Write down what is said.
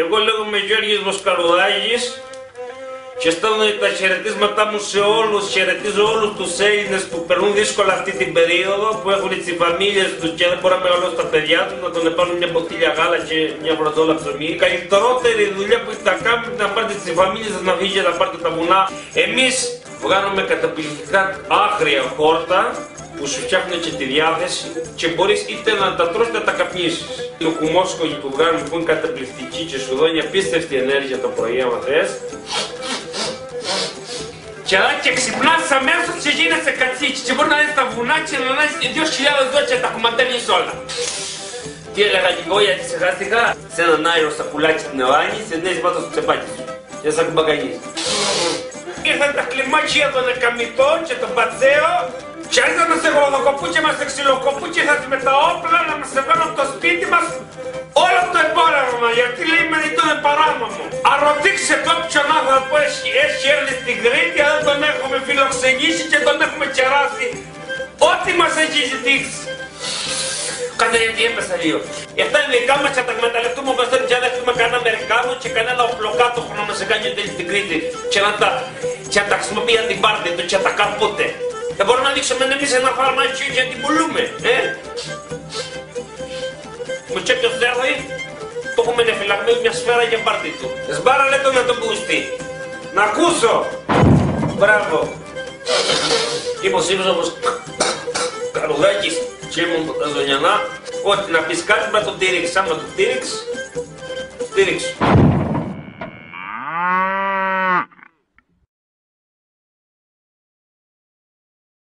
Εγώ λέγομαι Γιώργης Βοσκαρουδάκης και στέλνω τα χαιρετίσματά μου σε όλους, χαιρετίζω όλους τους Έλληνες που περνούν δύσκολα αυτή την περίοδο, που έχουν τις φαμίλιες τους και δεν μπορούν να μεγαλώσουν τα παιδιά τους, να τον πάρουν μια ποτήλια γάλα και μια βροντόλα ψωμί. Η καλύτερη δουλειά που θα κάνουν είναι να πάρετε τις φαμίλιες σας να βγείτε να πάρετε τα βουνά. Εμείς βγάλουμε καταπληκτικά άγρια χόρτα που σου φτιάχνουν και τη διάθεση και μπορείς είτε να τα τρως είτε να τα καπνίσεις. Το κουμόσκογι που βγάλουμε που είναι καταπληκτική και σου δώνει απίστευτη ενέργεια το πρωί άμα θες. Και ξυπνάς αμέσως και γίνεσαι κατσίκι και μπορεί να είσαι στα βουνά και να είσαι 2.000 δόντια τα κουμαντέρνεις όλα. Τι έλεγα και εγώ γιατί ξεχάστηκα, σε έναν άερο σακουλάκι στην Εβάνη, σε νέες πάντα στο τσεπάκι σου και σαν κουμπακανείς. Ήρθαν τα κλιμάκια των εκαμητών και τον πατσέο και άρχισαν να σε γροδοκοπούν και μας σε ξυλοκοπούν και ήρθαν με τα όπλα να μας εβγάλουν από το σπίτι μας όλο το εμπόρευμα, γιατί λέει μεριτό είναι παράνομο. Αν ρωτήξετε όποιον άνθρωπο έχει έρθει στην Κρήτη, αν δεν τον έχουμε φιλοξενήσει και τον έχουμε κεράσει ό,τι μας έχει ζητήσει. Κάτε γιατί έπεσα λίγο. Αυτά είναι δικά μας και θα τα εκμεταλλευτούμε όπως θέλουμε και να δέχτουμε κανένα Αμερικάνο και κανένα οπλοκάτοχο να μας κάνει τέλει στην Κρήτη και να τα χρησιμοποιεί για την πάρτι του και να τα καρπούτε. Δεν μπορούμε να δείξουμε εμείς ένα φαρμακείο γιατί πουλούμε, Μου και ποιος έρθει, το έχουμε φυλαγμένο μια σφαίρα για πάρτι του. Σμπάρα λέτε να τον πούστη. Να ακούσω. Μπράβο. Είμαι ο Σύμβος Καρουδάκης και ήμουν τα Ζωνιανά. Ότι να πεις κάτι πρέπει να τον τύριξεις. Άμα τον τύριξεις, στήριξου.